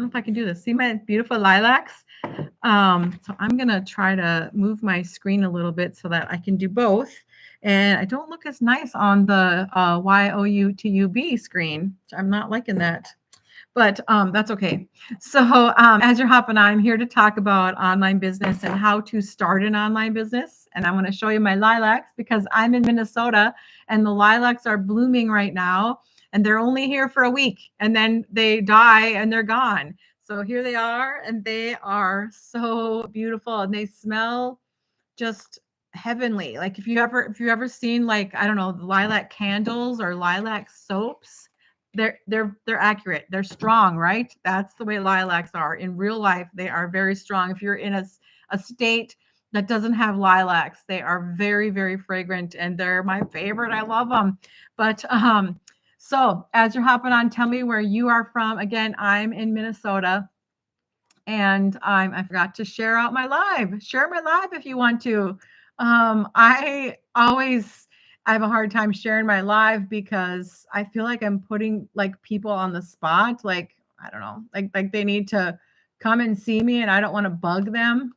don't know if I can do this. See my beautiful lilacs? So I'm gonna try to move my screen a little bit so that I can do both. And I don't look as nice on the YOUTUB screen. I'm not liking that, but that's okay. So as you're hopping on, I'm here to talk about online business and how to start an online business. And I'm going to show you my lilacs because I'm in Minnesota and the lilacs are blooming right now. And they're only here for a week and then they die and they're gone. So here they are, and they are so beautiful and they smell just heavenly. Like if you ever seen, like, I don't know, lilac candles or lilac soaps, they're accurate. They're strong, right? That's the way lilacs are in real life. They are very strong. If you're in a state that doesn't have lilacs, they are very, very fragrant and they're my favorite. I love them. But so as you're hopping on, tell me where you are from. Again, I'm in Minnesota, and I forgot to share out my live. Share my live if you want to. I have a hard time sharing my live because I feel like I'm putting like people on the spot. Like, I don't know, like they need to come and see me, and I don't want to bug them,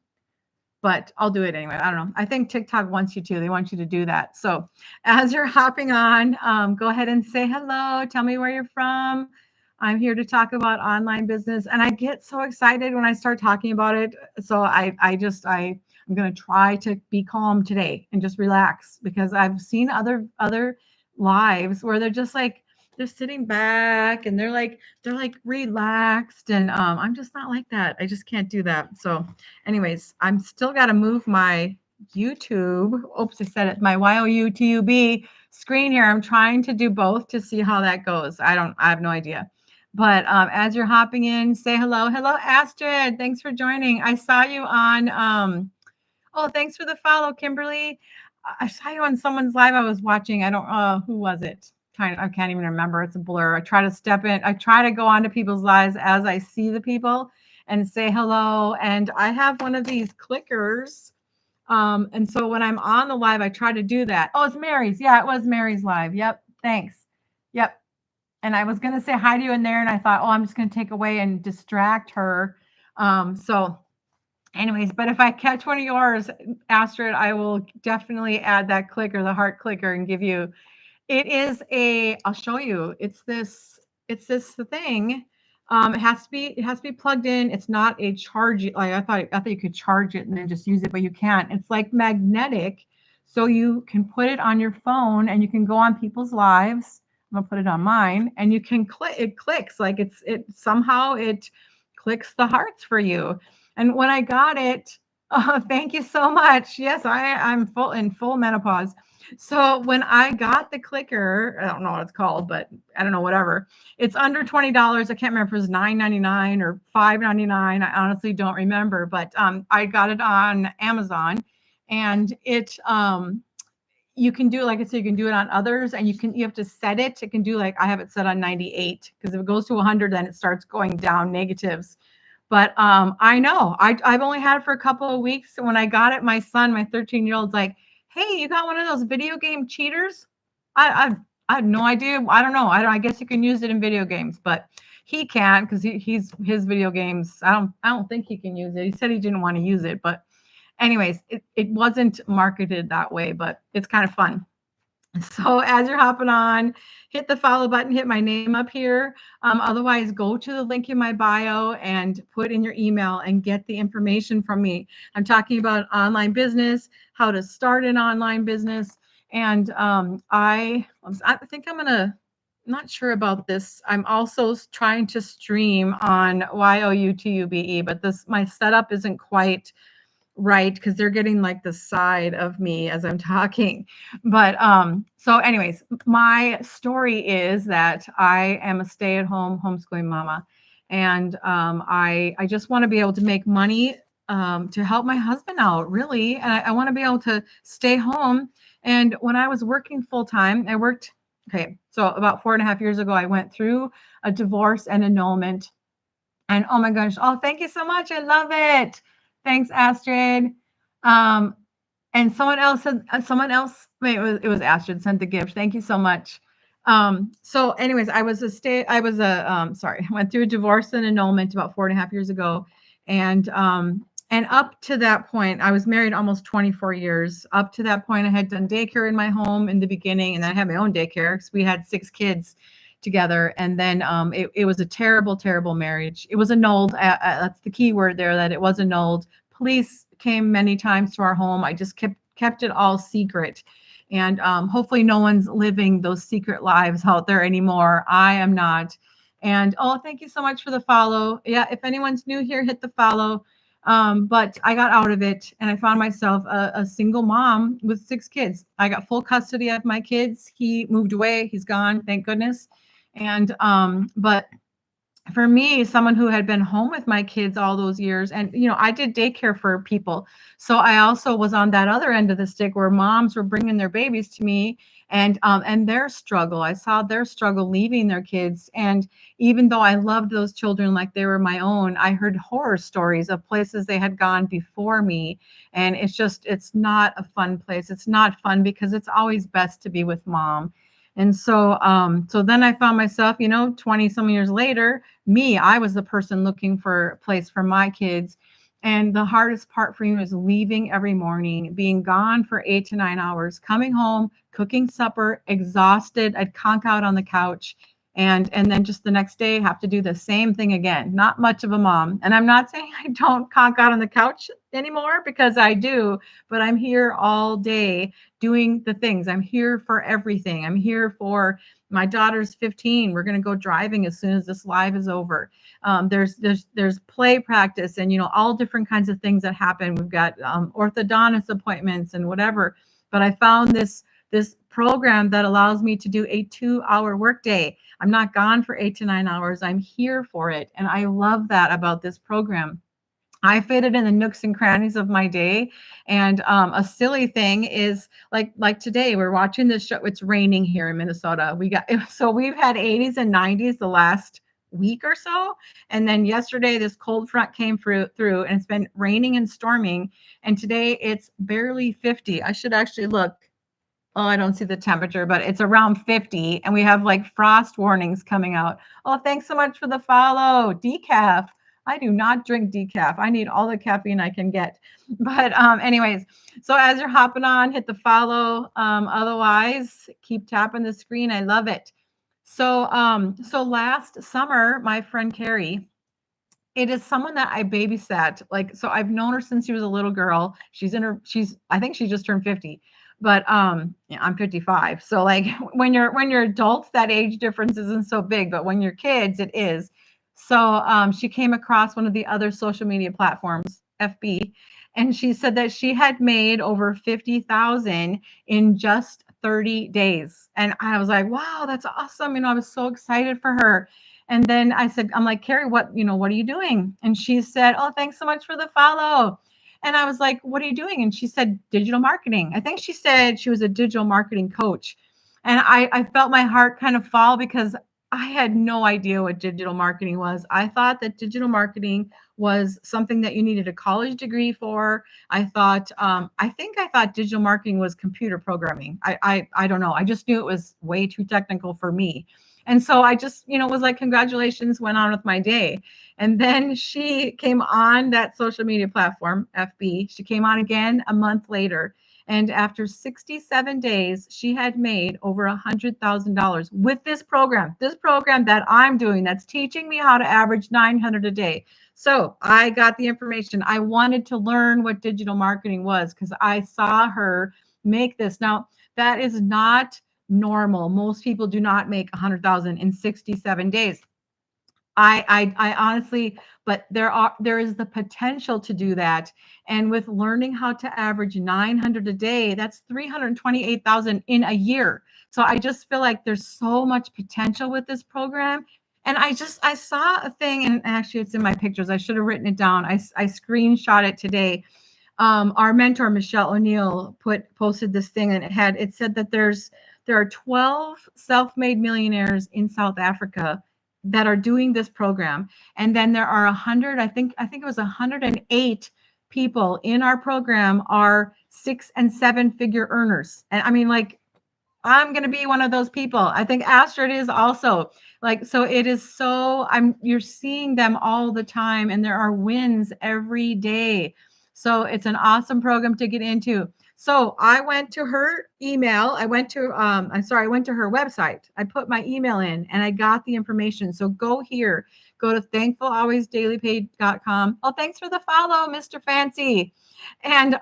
but I'll do it anyway. I don't know. I think TikTok wants you to. They want you to do that. So as you're hopping on, go ahead and say hello. Tell me where you're from. I'm here to talk about online business, and I get so excited when I start talking about it. So I'm going to try to be calm today and just relax because I've seen other lives where they're just like they're sitting back and they're like relaxed, and I'm just not like that. I just can't do that. So anyways, I'm still got to move my YouTube. Oops, I said it. My YOUTUB screen here. I'm trying to do both to see how that goes. I have no idea. But as you're hopping in, say hello. Hello, Astrid. Thanks for joining. I saw you on, oh, thanks for the follow, Kimberly. I saw you on someone's live I was watching. I don't, who was it? I can't even remember. It's a blur. I try to step in. I try to go onto people's lives as I see the people and say hello. And I have one of these clickers. And so when I'm on the live, I try to do that. Oh, it's Mary's. Yeah, it was Mary's live. Yep. Thanks. Yep. And I was going to say hi to you in there. And I thought, oh, I'm just going to take away and distract her. So anyways, but if I catch one of yours, Astrid, I will definitely add that clicker, the heart clicker, and give you. I'll show you. It's this thing. It has to be plugged in. It's not a charge. Like I thought you could charge it and then just use it, but you can't. It's like magnetic, so you can put it on your phone and you can go on people's lives. I'm gonna put it on mine, and you can click. It clicks like it clicks the hearts for you. And when I got it, oh, thank you so much. Yes, I'm full menopause. So when I got the clicker, I don't know what it's called, but I don't know, whatever. It's under $20. I can't remember if it was $9.99 or $5.99. I honestly don't remember, but I got it on Amazon, and you can do, like I said, you can do it on others, and you have to set it. It can do, like, I have it set on 98 because if it goes to 100, then it starts going down negatives. But I know I've only had it for a couple of weeks. And when I got it, my son, my 13-year-old's like, "Hey, you got one of those video game cheaters?" I had no idea. I don't know. I guess you can use it in video games, but he can't because he's his video games. I don't think he can use it. He said he didn't want to use it, but anyways, it wasn't marketed that way, but it's kind of fun. So as you're hopping on, hit the follow button, hit my name up here. Otherwise, go to the link in my bio and put in your email and get the information from me. I'm talking about online business, how to start an online business. And I think not sure about this. I'm also trying to stream on YOUTUBE, but my setup isn't quite right because they're getting like the side of me as I'm talking. But so anyways, my story is that I am a stay-at-home homeschooling mama, and I just want to be able to make money to help my husband out, really. And I want to be able to stay home. And when I was working full time, I worked, okay, so about 4.5 years ago, I went through a divorce and annulment. And oh my gosh, oh, thank you so much. I love it. Thanks, Astrid. Um, and someone else, wait, it was Astrid sent the gift. Thank you so much. So anyways, I was a sorry, I went through a divorce and annulment about 4.5 years ago. And up to that point, I was married almost 24 years. Up to that point, I had done daycare in my home in the beginning, and then I had my own daycare because we had 6 kids together. And then it was a terrible, terrible marriage. It was annulled. That's the key word there, that it was annulled. Police came many times to our home. I just kept it all secret. And hopefully no one's living those secret lives out there anymore. I am not. And oh, thank you so much for the follow. Yeah, if anyone's new here, hit the follow. But I got out of it and I found myself a single mom with 6 kids. I got full custody of my kids. He moved away. He's gone, thank goodness. And but for me, someone who had been home with my kids all those years, and I did daycare for people. So I also was on that other end of the stick where moms were bringing their babies to me, and their struggle. I saw their struggle leaving their kids. And even though I loved those children like they were my own, I heard horror stories of places they had gone before me. And it's not a fun place. It's not fun because it's always best to be with mom. And so then I found myself, 20 some years later, I was the person looking for a place for my kids. And the hardest part for me was leaving every morning, being gone for 8 to 9 hours, coming home, cooking supper, exhausted. I'd conk out on the couch, and then just the next day have to do the same thing again. Not much of a mom. And I'm not saying I don't conk out on the couch anymore, because I do, but I'm here all day doing the things. I'm here for everything. I'm here for my daughter's 15. We're going to go driving as soon as this live is over. There's play practice, and all different kinds of things that happen. We've got orthodontist appointments and whatever. But I found this program that allows me to do a 2-hour workday. I'm not gone for 8 to 9 hours. I'm here for it, and I love that about this program. I fit it in the nooks and crannies of my day. And a silly thing is, like today, we're watching this show. It's raining here in Minnesota. So we've had 80s and 90s the last week or so. And then yesterday, this cold front came through, and it's been raining and storming. And today it's barely 50. I should actually look. Oh, I don't see the temperature, but it's around 50, and we have like frost warnings coming out. Oh, thanks so much for the follow. Decaf. I do not drink decaf. I need all the caffeine I can get. But anyways, so as you're hopping on, hit the follow. Otherwise, keep tapping the screen. I love it. So last summer, my friend Carrie, it is someone that I babysat. Like, so I've known her since she was a little girl. I think she just turned 50. But yeah, I'm 55. So like when you're adults, that age difference isn't so big, but when you're kids, it is. So she came across one of the other social media platforms, FB, and she said that she had made over 50,000 in just 30 days. And I was like, wow, that's awesome. I was so excited for her. And then I'm like, Carrie, what are you doing? And she said, oh, thanks so much for the follow. And I was like, what are you doing? And she said, digital marketing. I think she said she was a digital marketing coach. And I felt my heart kind of fall, because I had no idea what digital marketing was. I thought that digital marketing was something that you needed a college degree for. I thought digital marketing was computer programming. I don't know. I just knew it was way too technical for me. And so I just, was like, congratulations, went on with my day. And then she came on that social media platform, FB. She came on again a month later. And after 67 days, she had made over $100,000 with this program that I'm doing, that's teaching me how to average 900 a day. So I got the information. I wanted to learn what digital marketing was because I saw her make this. Now, that is not normal. Most people do not make 100,000 in 67 days. I honestly, but there is the potential to do that. And with learning how to average 900 a day, that's 328,000 in a year. So I just feel like there's so much potential with this program. And I saw a thing, and actually it's in my pictures. I should have written it down. I screenshot it today. Our mentor Michelle O'Neill posted this thing, and it said that there are 12 self-made millionaires in South Africa that are doing this program, and then there are 100. I think it was 108 people in our program are 6 and 7 figure earners. And I mean, like, I'm going to be one of those people. I think Astrid is also like, so it is so you're seeing them all the time and there are wins every day. So it's an awesome program to get into. So I went to her email. I went to I went to her website. I put my email in and I got the information. So go here, go to thankfulalwaysdailypay.com. Oh, thanks for the follow, Mr. Fancy. And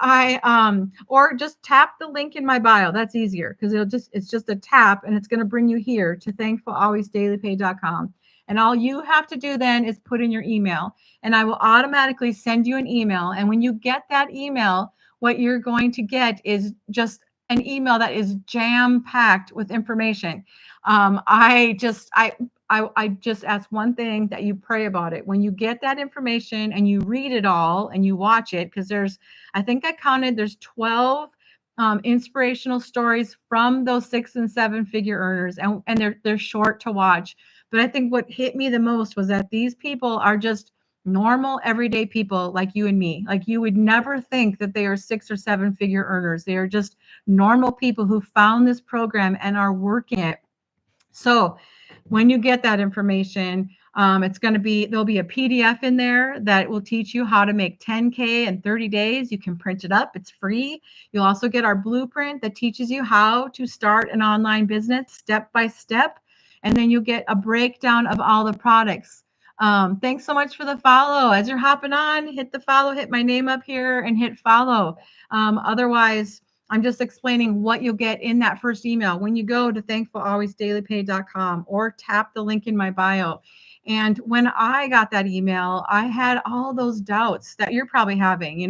or just tap the link in my bio. That's easier because it's just a tap and it's going to bring you here to thankfulalwaysdailypay.com. And all you have to do then is put in your email and I will automatically send you an email. And when you get that email, what you're going to get is just an email that is jam packed with information. I just ask one thing, that you pray about it. When you get that information and you read it all and you watch it, because I think I counted, there's 12 inspirational stories from those 6 and 7 figure earners, and they're short to watch. But I think what hit me the most was that these people are just normal, everyday people like you and me. Like you would never think that they are 6 or 7 figure earners. They are just normal people who found this program and are working it. So when you get that information, there'll be a PDF in there that will teach you how to make 10K in 30 days. You can print it up, it's free. You'll also get our blueprint that teaches you how to start an online business step by step. And then you'll get a breakdown of all the products. Thanks so much for the follow. As you're hopping on, hit the follow, hit my name up here and hit follow. Otherwise, I'm just explaining what you'll get in that first email when you go to thankfulalwaysdailypay.com or tap the link in my bio. And when I got that email, I had all those doubts that you're probably having,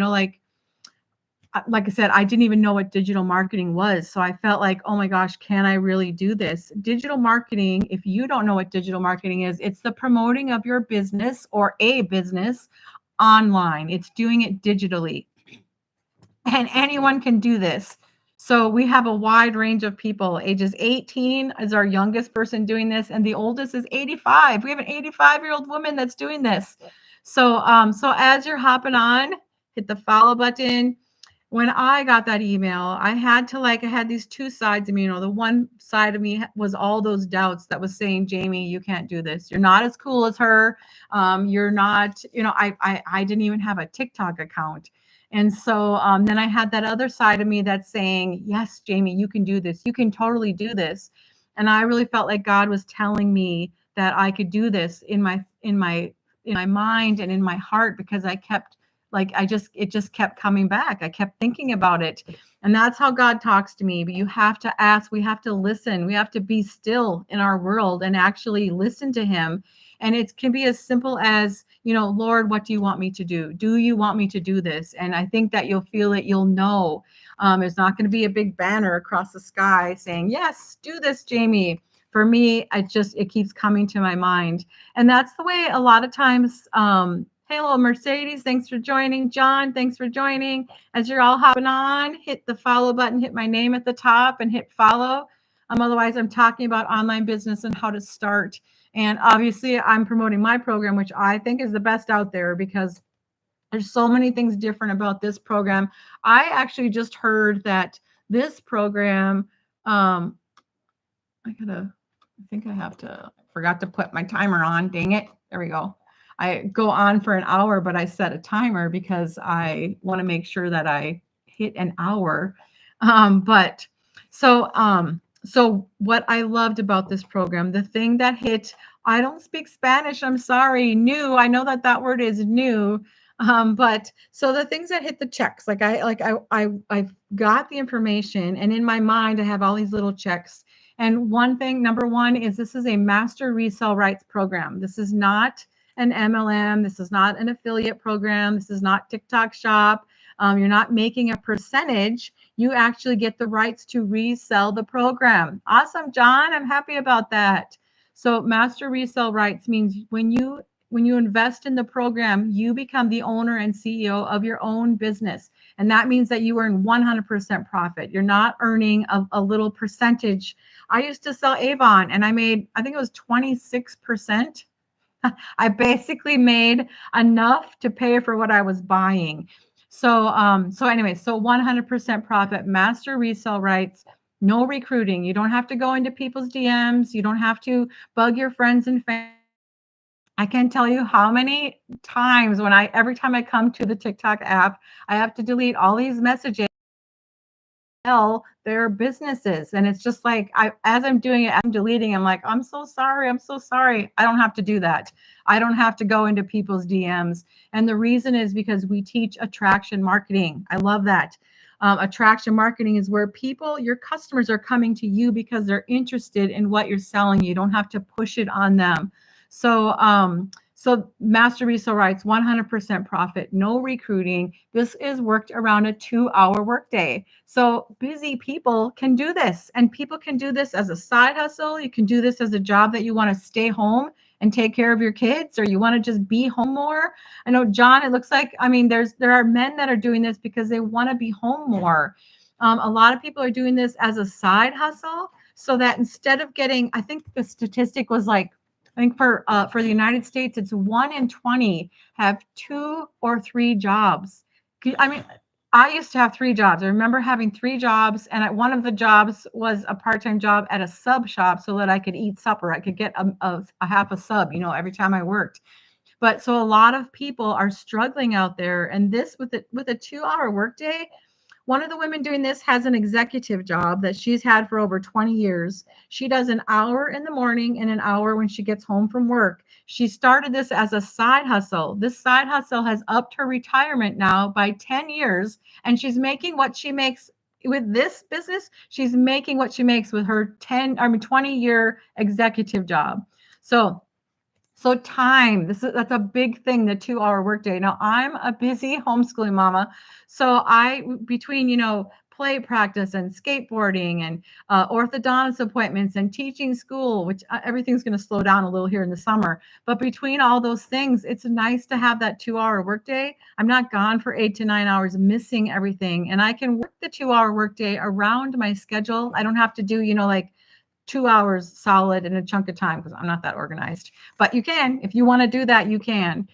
like I said, I didn't even know what digital marketing was. So I felt like, oh my gosh, can I really do this? Digital marketing, if you don't know what digital marketing is, it's the promoting of your business or a business online. It's doing it digitally. And anyone can do this. So we have a wide range of people. Ages 18 is our youngest person doing this, and the oldest is 85. We have an 85-year-old woman that's doing this. So as you're hopping on, hit the follow button. When I got that email, I had these two sides of me. The one side of me was all those doubts that was saying, Jamie, you can't do this. You're not as cool as her. You're not, I didn't even have a TikTok account. And so then I had that other side of me that's saying, yes, Jamie, you can do this. You can totally do this. And I really felt like God was telling me that I could do this in my mind and in my heart, because I kept it just kept coming back. I kept thinking about it. And that's how God talks to me. But you have to ask, we have to listen. We have to be still in our world and actually listen to him. And it can be as simple as, Lord, what do you want me to do? Do you want me to do this? And I think that you'll feel it, you'll know. It's not going to be a big banner across the sky saying, yes, do this, Jamie. For me, it keeps coming to my mind. And that's the way a lot of times, hello, Mercedes, thanks for joining. John, thanks for joining. As you're all hopping on, hit the follow button, hit my name at the top and hit follow. Otherwise, I'm talking about online business and how to start. And obviously, I'm promoting my program, which I think is the best out there, because there's so many things different about this program. I actually just heard that this program, I forgot to put my timer on. Dang it. There we go. I go on for an hour, but I set a timer because I want to make sure that I hit an hour. So what I loved about this program, the thing that hit, I don't speak Spanish. I'm sorry. New. I know that word is new. But so the things that hit the checks, I got the information, and in my mind, I have all these little checks. And number one is, this is a master resale rights program. This is not an MLM. This is not an affiliate program. This is not TikTok shop. You're not making a percentage. You actually get the rights to resell the program. Awesome, John. I'm happy about that. So master resale rights means when you invest in the program, you become the owner and CEO of your own business. And that means that you earn 100% profit. You're not earning a little percentage. I used to sell Avon and I made, I think it was 26%. I basically made enough to pay for what I was buying. So anyway, so 100% profit, master resale rights. No recruiting. You don't have to go into people's DMs. You don't have to bug your friends and family. I can't tell you how many times every time I come to the TikTok app, I have to delete all these messages, tell their businesses. And it's just like, as I'm doing it, I'm deleting. I'm like, I'm so sorry. I'm so sorry. I don't have to do that. I don't have to go into people's DMs. And the reason is because we teach attraction marketing. I love that. Attraction marketing is where your customers are coming to you because they're interested in what you're selling. You don't have to push it on them. So Master Reso writes 100% profit, no recruiting. This is worked around a 2-hour workday. So busy people can do this, and people can do this as a side hustle. You can do this as a job that you want to stay home and take care of your kids, or you want to just be home more. I know, John, it looks like, I mean, there are men that are doing this because they want to be home more. A lot of people are doing this as a side hustle so that instead of getting, I think the statistic was like, I think for the United States, it's 1 in 20 have 2 or 3 jobs. I mean, I used to have 3 jobs. I remember having 3 jobs, and one of the jobs was a part-time job at a sub shop so that I could eat supper. I could get a half a sub, every time I worked. But so a lot of people are struggling out there, and this with a 2-hour workday. One of the women doing this has an executive job that she's had for over 20 years. She does an hour in the morning and an hour when she gets home from work. She started this as a side hustle. This side hustle has upped her retirement now by 10 years, and she's making what she makes with this business. She's making what she makes with her 20-year executive job. So time, that's a big thing, the 2-hour workday. Now I'm a busy homeschooling mama. So between, play practice and skateboarding and orthodontist appointments and teaching school, which everything's going to slow down a little here in the summer. But between all those things, it's nice to have that 2-hour workday. I'm not gone for 8 to 9 hours missing everything. And I can work the 2-hour workday around my schedule. I don't have to do, like 2 hours solid in a chunk of time because I'm not that organized. But you can, if you want to do that, you can.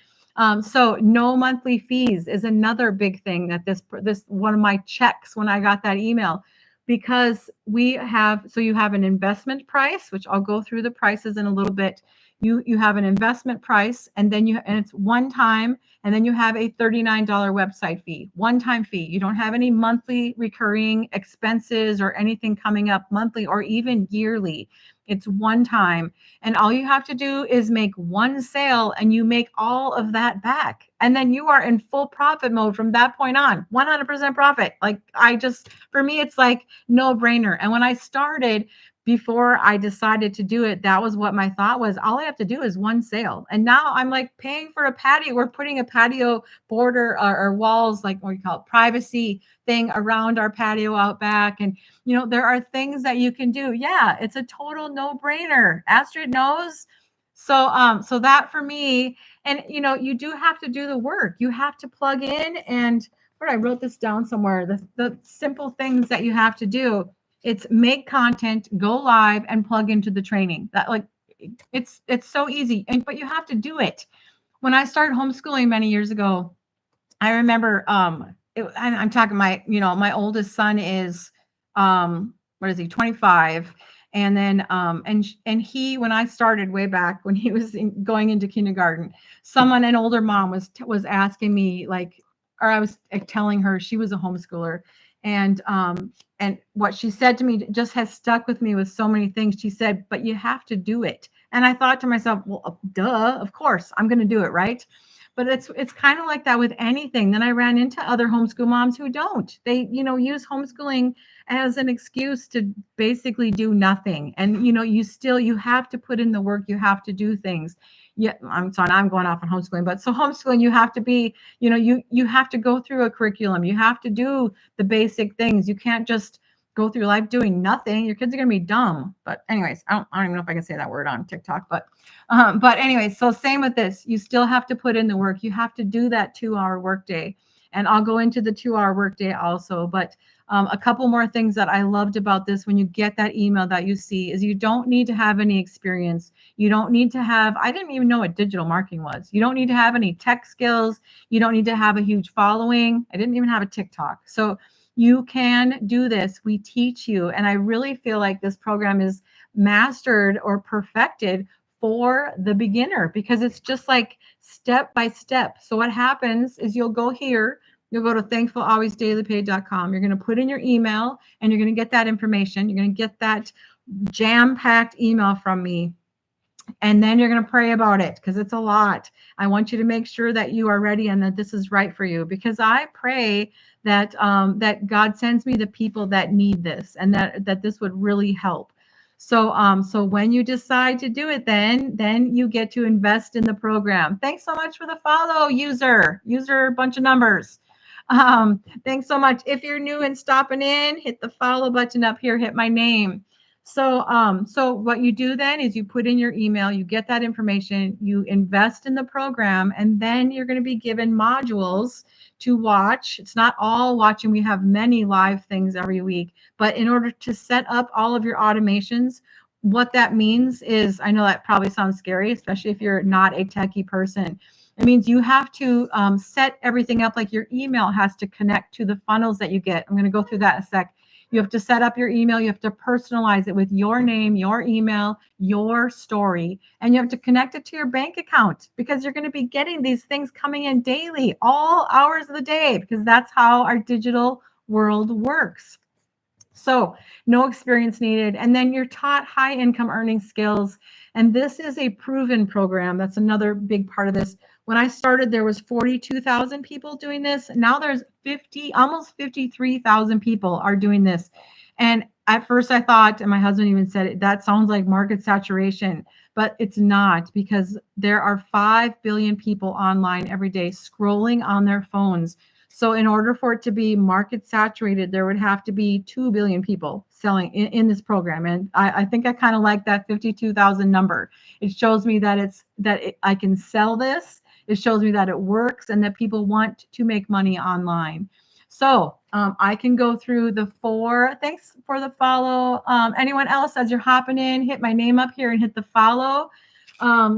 So no monthly fees is another big thing that this one of my checks when I got that email, because you have an investment price, which I'll go through the prices in a little bit. You have an investment price, and then it's one time, and then you have a $39 website fee, one-time fee. You don't have any monthly recurring expenses or anything coming up monthly or even yearly. It's one time. And all you have to do is make one sale, and you make all of that back. And then you are in full profit mode from that point on, 100% profit. Like for me, it's like no brainer. And when I started, before I decided to do it, that was what my thought was. All I have to do is one sale. And now I'm like paying for a patio. We're putting a patio border or walls, like what we call it, privacy thing around our patio out back. And, there are things that you can do. Yeah, it's a total no brainer. Astrid knows. So that for me, and, you do have to do the work. You have to plug in, and I wrote this down somewhere. The simple things that you have to do. It's make content, go live, and plug into the training. That it's so easy, but you have to do it. When I started homeschooling many years ago, I remember I'm talking my oldest son is what is he, 25, and then and he, when I started way back when he was going into kindergarten, an older mom was asking me, like, or I was telling her, she was a homeschooler, and what she said to me just has stuck with me with so many things. She said, but you have to do it. And I thought to myself, well, duh, of course I'm going to do it, right? But it's kind of like that with anything. Then I ran into other homeschool moms who don't. They, use homeschooling as an excuse to basically do nothing. And, you have to put in the work. You have to do things. Yeah, I'm sorry, I'm going off on homeschooling, but so homeschooling, you have to be, you have to go through a curriculum. You have to do the basic things. You can't just go through life doing nothing. Your kids are going to be dumb. But anyways, I don't even know if I can say that word on TikTok, but anyway, so same with this. You still have to put in the work. You have to do that 2-hour workday. And I'll go into the 2-hour workday also. But a couple more things that I loved about this when you get that email that you see is you don't need to have any experience. You don't need to I didn't even know what digital marketing was. You don't need to have any tech skills. You don't need to have a huge following. I didn't even have a TikTok. So You can do this. We teach you. And I really feel like this program is mastered or perfected for the beginner because it's just like step by step. So what happens is you'll go here, you'll go to thankfulalwaysdailypay.com. You're going to put in your email and you're going to get that information. You're going to get that jam-packed email from me. And then you're going to pray about it because it's a lot. I want you to make sure that you are ready and that this is right for you, because I pray that that God sends me the people that need this and that this would really help. So when you decide to do it, then you get to invest in the program. Thanks so much for the follow, user bunch of numbers. Thanks so much. If you're new and stopping in, hit the follow button up here, hit my name. So what you do then is you put in your email, you get that information, you invest in the program, and then you're going to be given modules to watch. It's not all watching. We have many live things every week, but in order to set up all of your automations, what that means is, I know that probably sounds scary, especially if you're not a techie person. It means you have to set everything up, like your email has to connect to the funnels that you get. I'm going to go through that in a sec. You have to set up your email. You have to personalize it with your name, your email, your story, and you have to connect it to your bank account because you're going to be getting these things coming in daily, all hours of the day, because that's how our digital world works. So no experience needed. And then you're taught high income earning skills. And this is a proven program. That's another big part of this. When I started, there was 42,000 people doing this. Now there's almost 53,000 people are doing this. And at first I thought, and my husband even said it, that sounds like market saturation, but it's not, because there are 5 billion people online every day scrolling on their phones. So in order for it to be market saturated, there would have to be 2 billion people selling in this program. And I think I kind of like that 52,000 number. It shows me that I can sell this. It shows me that it works and that people want to make money online. So I can go through the 4. Thanks for the follow. Anyone else, as you're hopping in, hit my name up here and hit the follow.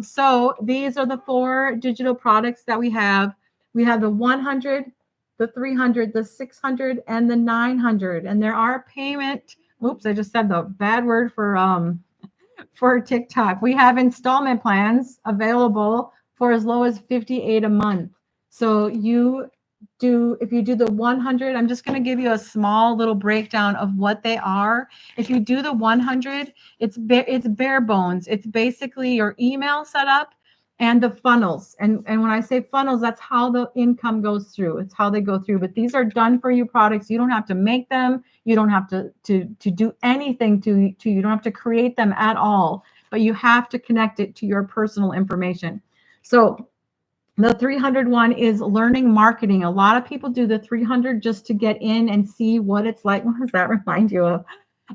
So these are the 4 digital products that we have. We have the 100, the 300, the 600, and the 900. And there are payment. Oops, I just said the bad word for TikTok. We have installment plans available for as low as $58 a month. So if you do the 100, I'm just going to give you a small little breakdown of what they are. If you do the 100, it's bare bones. It's basically your email setup and the funnels. And when I say funnels, that's how the income goes through. It's how they go through. But these are done for you products. You don't have to make them. You don't have to do anything to you don't have to create them at all. But you have to connect it to your personal information. So the 300 one is learning marketing. A lot of people do the 300 just to get in and see what it's like. What does that remind you of?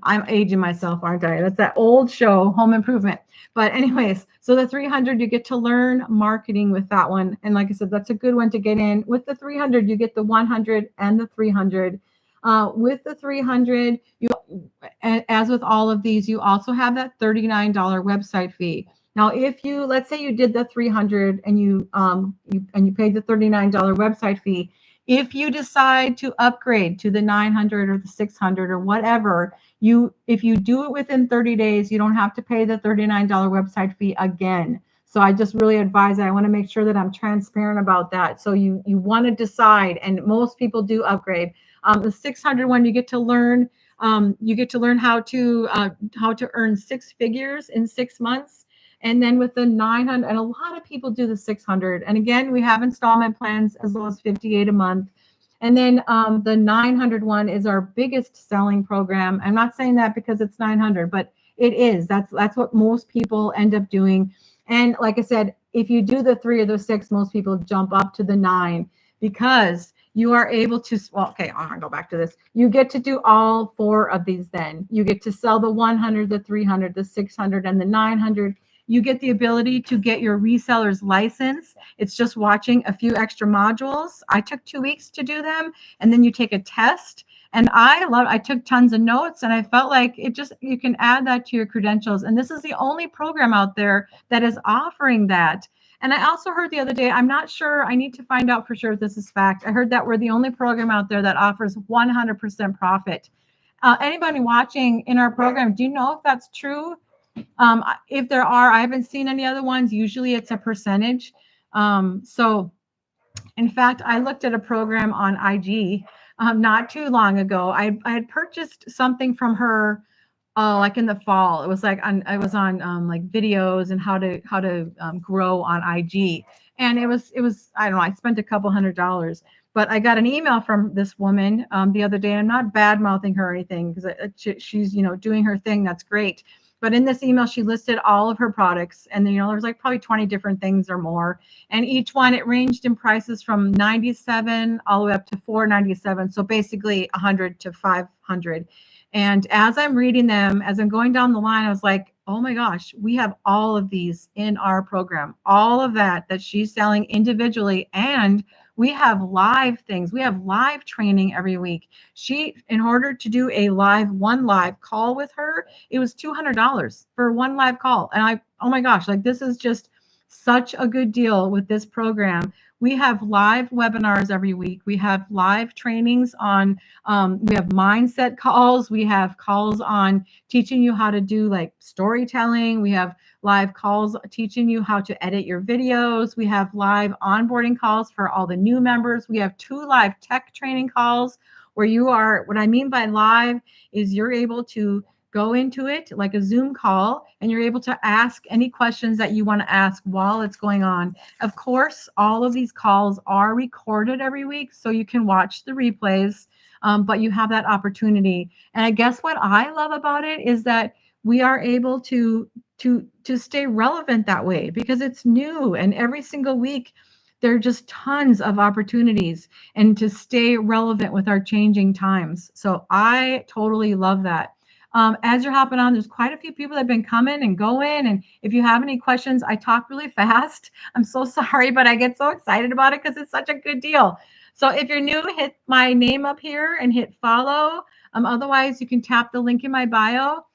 I'm aging myself, aren't I? That's that old show, Home Improvement. But anyways, so the 300, you get to learn marketing with that one. And like I said, that's a good one to get in. With the 300, you get the 100 and the 300. With the 300, as with all of these, you also have that $39 website fee. Now, if you, let's say you did the 300 and you paid the $39 website fee, if you decide to upgrade to the 900 or the 600 or whatever, if you do it within 30 days, you don't have to pay the $39 website fee again. So I just really advise that. I want to make sure that I'm transparent about that. So you want to decide, and most people do upgrade. The 600 one, you get to learn how to earn 6 figures in 6 months. And then with the 900, and a lot of people do the 600. And again, we have installment plans as low as $58 a month. And then the 900 one is our biggest selling program. I'm not saying that because it's 900, but it is. That's what most people end up doing. And like I said, if you do the 3 or the 6, most people jump up to the 9 because you are able to, well, okay, I'm gonna go back to this. You get to do all 4 of these then. You get to sell the 100, the 300, the 600, and the 900. You get the ability to get your reseller's license. It's just watching a few extra modules. I took 2 weeks to do them, and then you take a test. And I took tons of notes, and I felt like you can add that to your credentials. And this is the only program out there that is offering that. And I also heard the other day, I'm not sure, I need to find out for sure if this is fact. I heard that we're the only program out there that offers 100% profit. Anybody watching in our program, do you know if that's true? If there are, I haven't seen any other ones. Usually it's a percentage. So in fact, I looked at a program on IG not too long ago. I had purchased something from her like in the fall. It was like I was on like videos and how to grow on IG. And it was I don't know, I spent a couple $100, but I got an email from this woman the other day. I'm not bad mouthing her or anything because she's doing her thing. That's great. But in this email, she listed all of her products, and then there's like probably 20 different things or more, and each one it ranged in prices from 97 all the way up to 497. So basically 100 to 500. And as I'm reading them, as I'm going down the line, I was like, oh my gosh, we have all of these in our program, all of that she's selling individually. And we have live things. We have live training every week. In order to do one live call with her, it was $200 for one live call. And oh my gosh, like this is just such a good deal with this program. We have live webinars every week. We have live trainings on we have mindset calls. We have calls on teaching you how to do like storytelling. We have live calls teaching you how to edit your videos. We have live onboarding calls for all the new members. We have 2 live tech training calls where what I mean by live is you're able to go into it like a Zoom call, and you're able to ask any questions that you want to ask while it's going on. Of course, all of these calls are recorded every week, so you can watch the replays. But you have that opportunity. And I guess what I love about it is that we are able to stay relevant that way because it's new, and every single week there are just tons of opportunities and to stay relevant with our changing times. So I totally love that. As you're hopping on, there's quite a few people that have been coming and going. And if you have any questions, I talk really fast. I'm so sorry, but I get so excited about it because it's such a good deal. So if you're new, hit my name up here and hit follow. Otherwise, you can tap the link in my bio.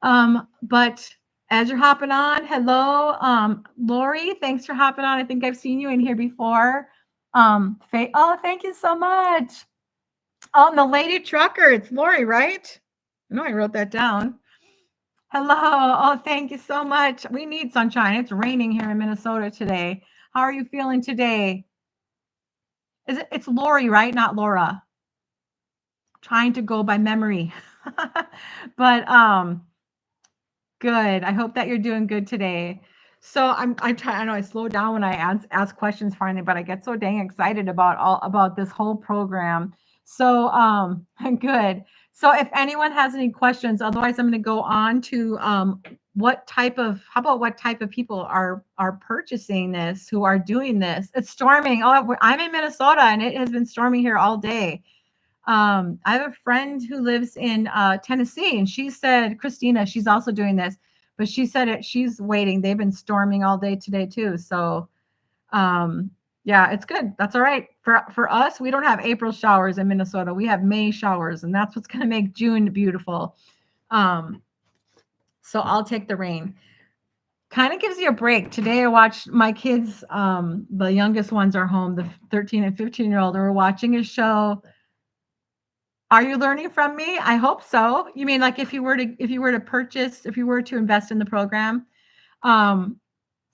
But as you're hopping on, hello, Lori, thanks for hopping on. I think I've seen you in here before. Oh, thank you so much. Oh, and the lady trucker, it's Lori, right? I know I wrote that down. Hello. Oh, thank you so much. We need sunshine. It's raining here in Minnesota today. How are you feeling today? It's Lori, right? Not Laura. Trying to go by memory. But good. I hope that you're doing good today. So I know I slow down when I ask questions finally, but I get so dang excited about this whole program. So good. So if anyone has any questions, otherwise I'm going to go on to what type of people are purchasing this, who are doing this. It's storming. Oh, I'm in Minnesota and it has been storming here all day. I have a friend who lives in Tennessee, and she said, Christina, she's also doing this, but she said she's waiting. They've been storming all day today too. So yeah, it's good. That's all right. For us, we don't have April showers in Minnesota. We have May showers, and that's what's going to make June beautiful. So I'll take the rain. Kind of gives you a break. Today I watched my kids, the youngest ones are home, the 13 and 15-year-old, and we're watching a show. Are you learning from me? I hope so. You mean like if you were to invest in the program?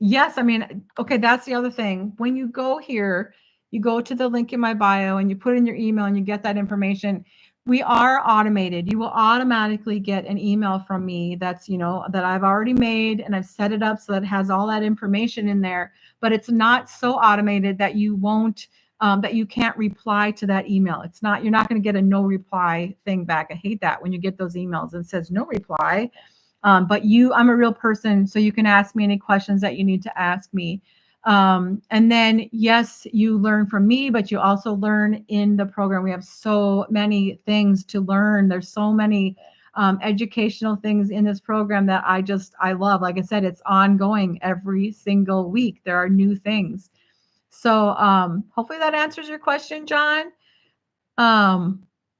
Yes, I mean, okay, that's the other thing. When you go here, you go to the link in my bio and you put in your email and you get that information. We are automated. You will automatically get an email from me that's, that I've already made, and I've set it up so that it has all that information in there, but it's not so automated that you won't that you can't reply to that email. You're not going to get a no reply thing back. I hate that when you get those emails and it says no reply. But I'm a real person, so you can ask me any questions that you need to ask me. And then, yes, you learn from me, but you also learn in the program. We have so many things to learn. There's so many educational things in this program that I love. Like I said, it's ongoing every single week. There are new things. So hopefully that answers your question, John.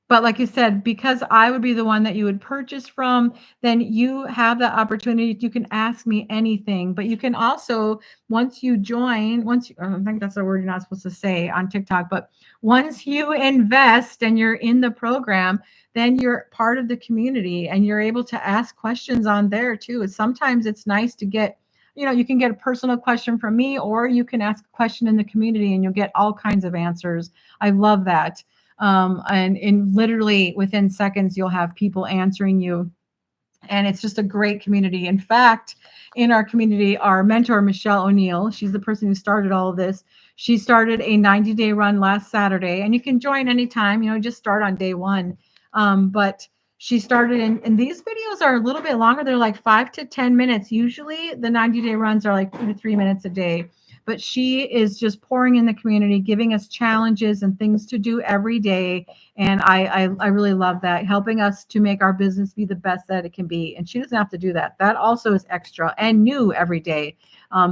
But like you said, because I would be the one that you would purchase from, then you have the opportunity. You can ask me anything, but you can also, once you join, I think that's a word you're not supposed to say on TikTok, but once you invest and you're in the program, then you're part of the community and you're able to ask questions on there too. Sometimes it's nice to get, you can get a personal question from me, or you can ask a question in the community and you'll get all kinds of answers. I love that. And in literally within seconds, you'll have people answering you. And it's just a great community. In fact, in our community, our mentor, Michelle O'Neill, she's the person who started all of this. She started a 90-day run last Saturday, and you can join anytime, just start on day one. But she started and these videos are a little bit longer. They're like 5 to 10 minutes. Usually the 90-day runs are like 2 to 3 minutes a day. But she is just pouring in the community, giving us challenges and things to do every day. And I really love that, helping us to make our business be the best that it can be. And she doesn't have to do that. That also is extra and new every day.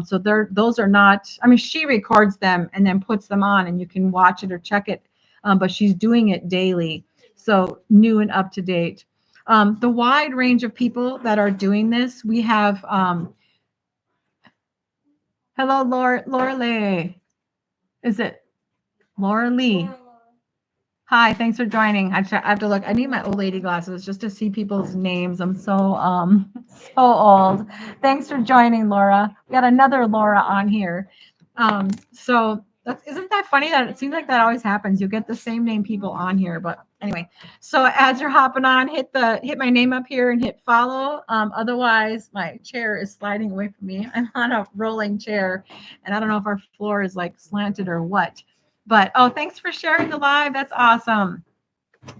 So those are not, I mean, she records them and then puts them on and you can watch it or check it. But she's doing it daily. So new and up to date. The wide range of people that are doing this, we have, hello, Laura Lee. Is it Laura Lee? Hi, thanks for joining. I have to look. I need my old lady glasses just to see people's names. I'm so so old. Thanks for joining, Laura. We got another Laura on here. So isn't that funny that it seems like that always happens? You get the same name people on here, but anyway. So as you're hopping on, hit my name up here and hit follow. Otherwise, my chair is sliding away from me. I'm on a rolling chair, and I don't know if our floor is like slanted or what. But thanks for sharing the live. That's awesome.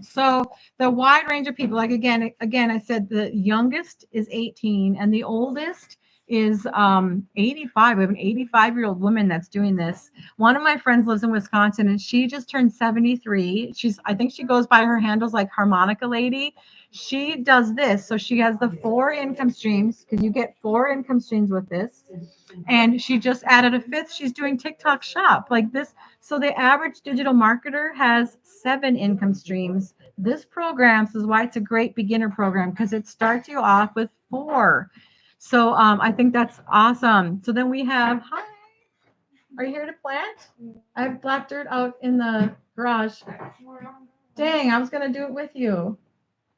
So the wide range of people, like again, I said the youngest is 18 and the oldest is 85. We have an 85-year-old woman that's doing this. One of my friends lives in Wisconsin and she just turned 73. I think she goes by her handles like Harmonica Lady. She does this. So she has the 4 income streams, because you get 4 income streams with this. And she just added a 5th. She's doing TikTok Shop like this. So the average digital marketer has 7 income streams. This program is why it's a great beginner program, because it starts you off with 4. So I think that's awesome. So then we have, hi, are you here to plant? I have black dirt out in the garage. Dang, I was going to do it with you.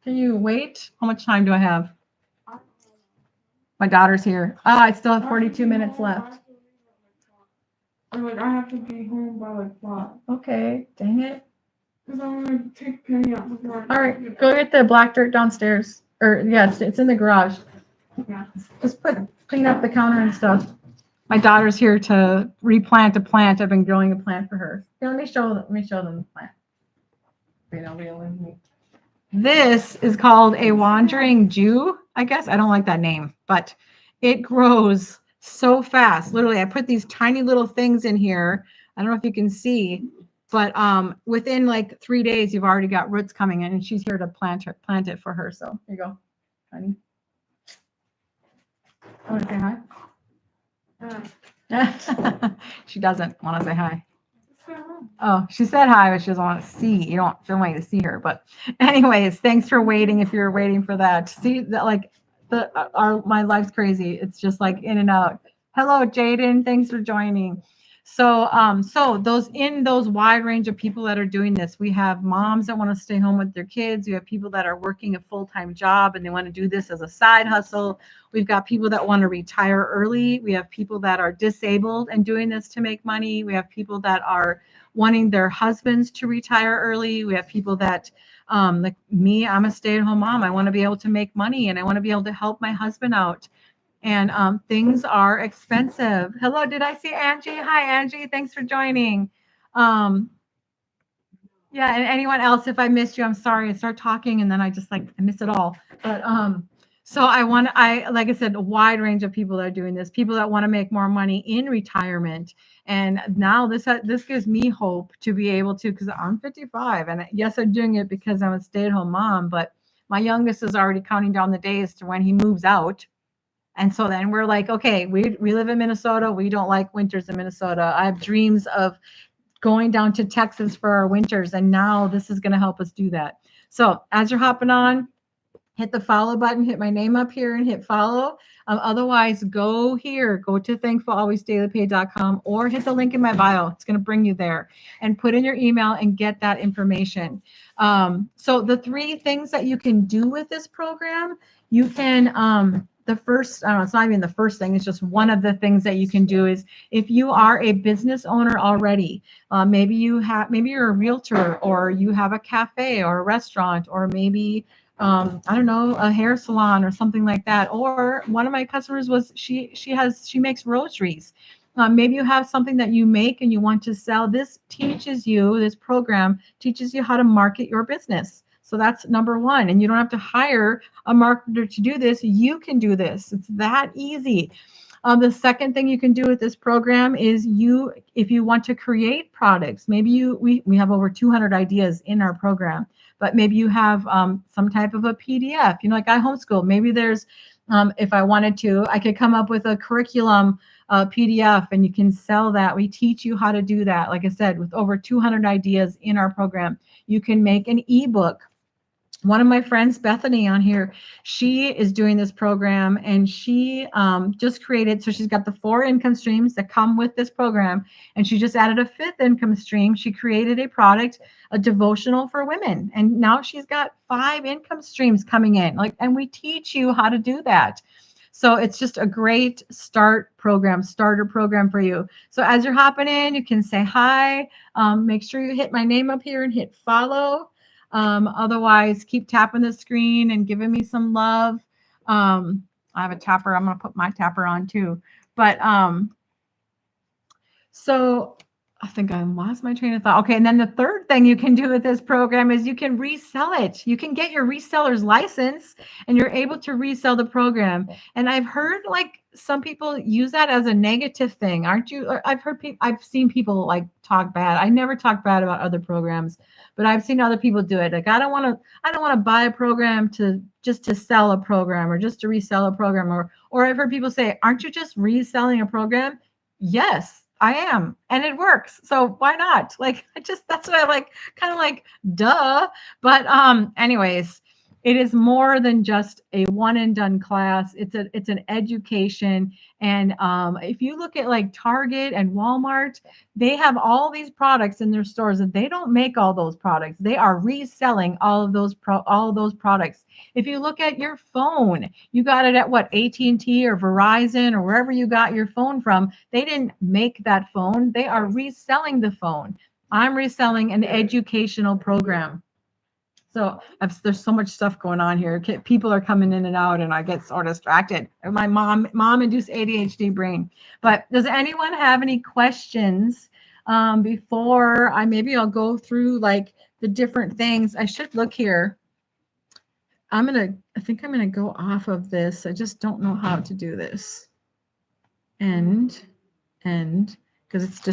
Can you wait? How much time do I have? My daughter's here. Oh, I still have 42 minutes left. Like I have to be home by like 5. Okay, dang it. Because I'm gonna take Penny out before. All right, go get the black dirt downstairs. Or yeah, it's in the garage. Yeah. Just clean up the counter and stuff. My daughter's here to replant a plant. I've been growing a plant for her. Here, let me show them the plant. This is called a wandering Jew, I guess. I don't like that name, but it grows so fast. Literally, I put these tiny little things in here. I don't know if you can see, but within like 3 days, you've already got roots coming in, and she's here to plant it for her. So here you go, honey. Want to say hi? She doesn't want to say hi. Oh, she said hi, but she doesn't want to see. You don't want you to see her. But anyways, thanks for waiting. If you're waiting for that, see that like my life's crazy. It's just like in and out. Hello, Jaden. Thanks for joining. So those wide range of people that are doing this, we have moms that want to stay home with their kids. We have people that are working a full-time job and they want to do this as a side hustle. We've got people that want to retire early. We have people that are disabled and doing this to make money. We have people that are wanting their husbands to retire early. We have people that, like me, I'm a stay-at-home mom. I want to be able to make money and I want to be able to help my husband out. And things are expensive. Hello, did I see Angie? Hi, Angie. Thanks for joining. Yeah, and anyone else, if I missed you, I'm sorry. I start talking and then I just I miss it all. But so like I said, a wide range of people that are doing this. People that want to make more money in retirement. And now this gives me hope to be able to, because I'm 55, and yes, I'm doing it because I'm a stay-at-home mom. But my youngest is already counting down the days to when he moves out. And so then we're like, okay, we live in Minnesota. We don't like winters in Minnesota. I have dreams of going down to Texas for our winters. And now this is going to help us do that. So as you're hopping on, hit the follow button, hit my name up here and hit follow. Otherwise, go here, go to thankfulalwaysdailypay.com or hit the link in my bio. It's going to bring you there and put in your email and get that information. So the 3 things that you can do with this program, you can, the first, I don't know, it's not even the first thing, it's just one of the things that you can do is if you are a business owner already, maybe you're a realtor or you have a cafe or a restaurant, or maybe I don't know, a hair salon or something like that. Or one of my customers was she makes rosaries. Maybe you have something that you make and you want to sell. This program teaches you how to market your business. So that's number 1. And you don't have to hire a marketer to do this. You can do this. It's that easy. The second thing you can do with this program is if you want to create products, maybe we have over 200 ideas in our program, but maybe you have some type of a PDF, like I homeschool. Maybe there's, if I wanted to, I could come up with a curriculum PDF and you can sell that. We teach you how to do that. Like I said, with over 200 ideas in our program, you can make an ebook. One of my friends, Bethany, on here, she is doing this program and she just created, so she's got the 4 income streams that come with this program, and she just added a 5th income stream. She created a product, a devotional for women, and now she's got 5 income streams coming in. And we teach you how to do that. So it's just a great starter program for you. So as you're hopping in, you can say hi. Make sure you hit my name up here and hit follow. Otherwise, keep tapping the screen and giving me some love. I have a tapper. I'm going to put my tapper on too. But so I think I lost my train of thought. Okay. And then the third thing you can do with this program is you can resell it. You can get your reseller's license and you're able to resell the program. And I've heard some people use that as a negative thing. Aren't you? I've seen people talk bad. I never talk bad about other programs, but I've seen other people do it. I don't want to buy a program to sell a program or just to resell a program. Or I've heard people say, aren't you just reselling a program? Yes, I am. And it works. So why not? That's what I kind of duh. But anyways, it is more than just a one and done class. It's an education. And if you look at Target and Walmart, they have all these products in their stores and they don't make all those products. They are reselling all of those products. If you look at your phone, you got it at AT&T or Verizon or wherever you got your phone from. They didn't make that phone. They are reselling the phone. I'm reselling an educational program. So there's so much stuff going on here. People are coming in and out, and I get sort of distracted. My mom-induced ADHD brain. But does anyone have any questions before I'll go through the different things? I should look here. I think I'm gonna go off of this. I just don't know how to do this. End, because it's just